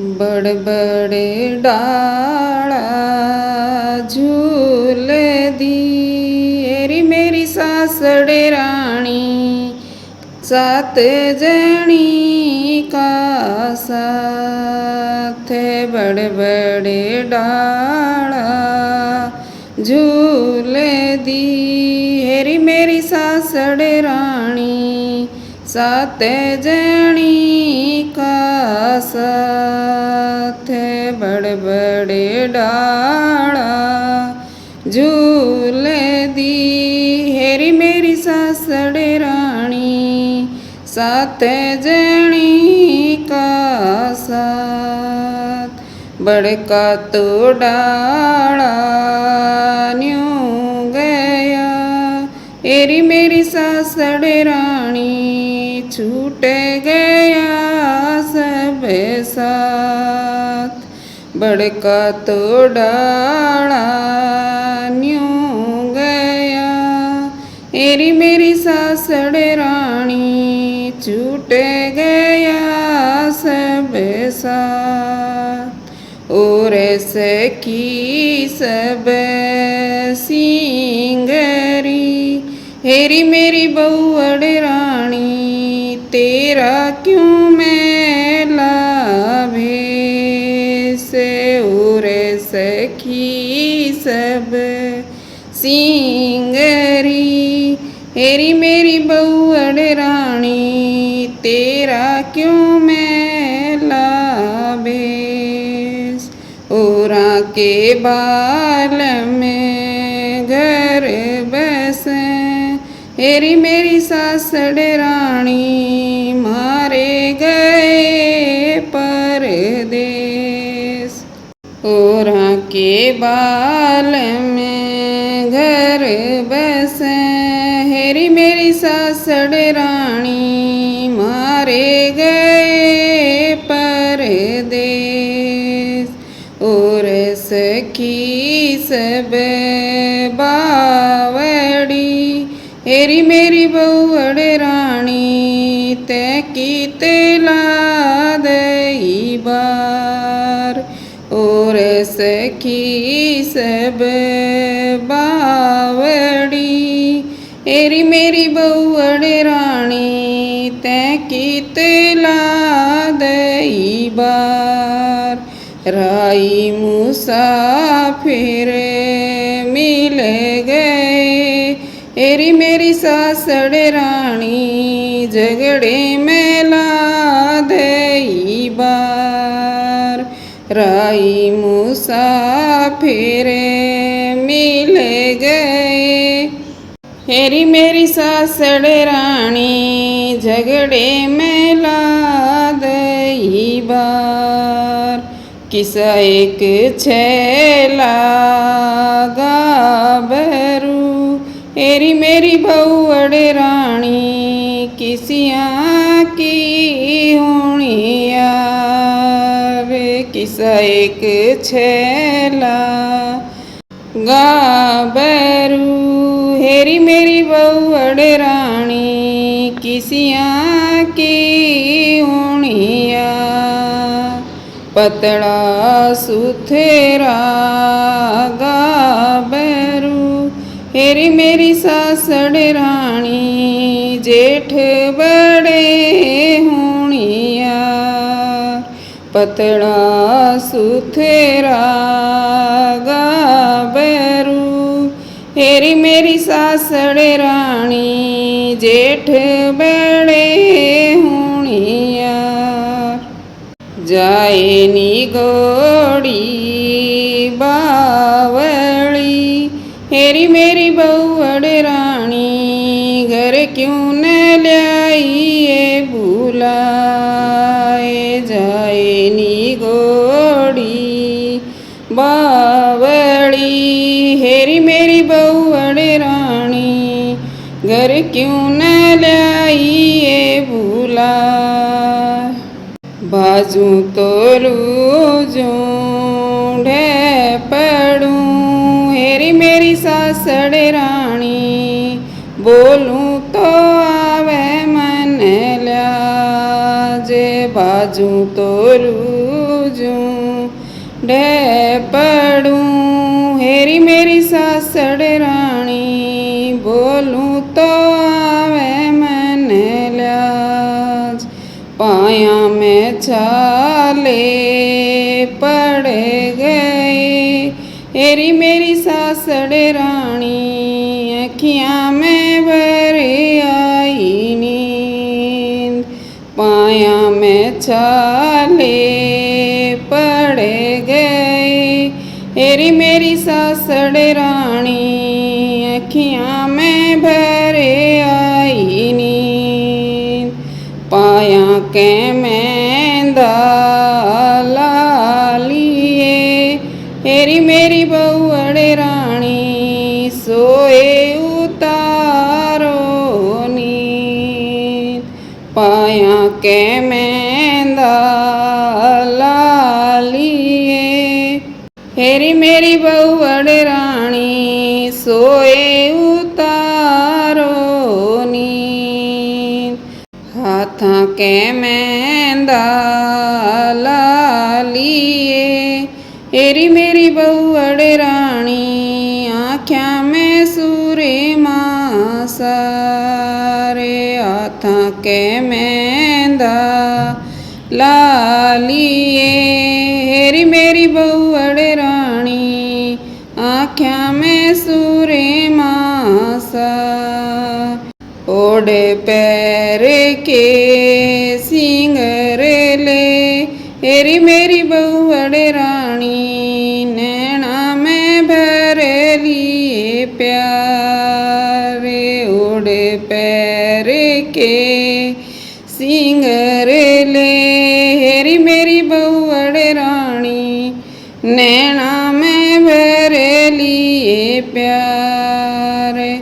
बड़ बड़े डाला झूल दी एरी मेरी सासड़े राणी सात जणी का साथ बड़ बड़े डाला झूल दी हेरी मेरी सासड़े राणी सात जणी का साथ बड़ बड़े डाला झूल दी हेरी मेरी सासड़े राणी सात जणी का साथ बड़का तो डाला न्यूं गया एरी मेरी सासड़े राणी छूट गया सब साथ बड़का तो डाला न्यूं गया एरी मेरी सासड़े राणी छूट गया सब साथ और सखी सब सिंगरी हेरी मेरी बहुअड़ राणी तेरा क्यों मेला भेस और सखी सब सिंगरी हेरी मेरी बहुअड़ राणी तेरा क्यों मेला भेस औरा के बाल में घर बसे हेरी मेरी सासड़े राणी मारे गए परदेस औरा के बाल में घर बसे हेरी मेरी सासड़े राणी मारे गए परदेस और सखी सब बावड़ी हेरी मेरी बहुअड़ राणी तै की तेला दई बार और सखी सब बावड़ी हेरी मेरी बहुअड़ राणी तै की तेला दई बार राई मुसाफिर मिल गए हेरी मेरी सासड़े राणी झगड़े में ला दई बार राई मुसाफिर मिल गए हेरी मेरी सासड़े राणी झगड़े में ला दई बार किसा एक छैला गाभरू हेरी मेरी बहुअड़ राणी किसियाँ की होनिया रे किसा एक छैला गाभरू हेरी मेरी बहुअड़ राणी किसियाँ की होनिया पतड़ा सुथेरा गाभरू हेरी मेरी सासड़े राणी जेठ बड़े होनिया पतड़ा सुथेरा गाभरू हेरी मेरी सासड़े राणी जेठ बड़े होनिया जाए नी गोड़ी बावली हेरी मेरी बहुअड़ राणी घर क्यों न लाई ये बुलाए जाए नी गोड़ी बावली हेरी मेरी बहुअड़ राणी घर क्यों न लाई ये बुला बाजू तोलू जूं पड़ूं हेरी मेरी सासड़े राणी बोलूं तो आवे मन ल्या जे बाजू तोलू जूं ढेपड़ूं। हेरी मेरी सासड़ राणी बोलूं तो आवे मन लाज। पाया में छाले पड़ गए हेरी मेरी सासड़ राणी अखियाँ में भर आई नींद। पाया में छाले पड़ गए हेरी मेरी सासड़ राणी अखियाँ में भर आई नींद। पाया के मेंदा लालिए हेरी मेरी बहुअड़ राणी सोए उतारो नींद। पाया के मेंदा लालिए हेरी मेरी बहुअड़ राणी सोए उतारो नींद। हाथा के मेंदा लालिए हेरी मेरी बहुअड़ राणी आँख्या में सूरे मासा रे। हाथा के मेंदा लालिए हेरी मेरी बहुअड़ राणी आँख्या में सूरे मासा। ओढ़ पैर के सिंगर ले हेरी मेरी बहुअड़ राणी नैना में भर लिए प्यारे। ओढ़ पैर के सिंगर ले हेरी मेरी बहुअड़ राणी नैना में भर लिए प्यारे।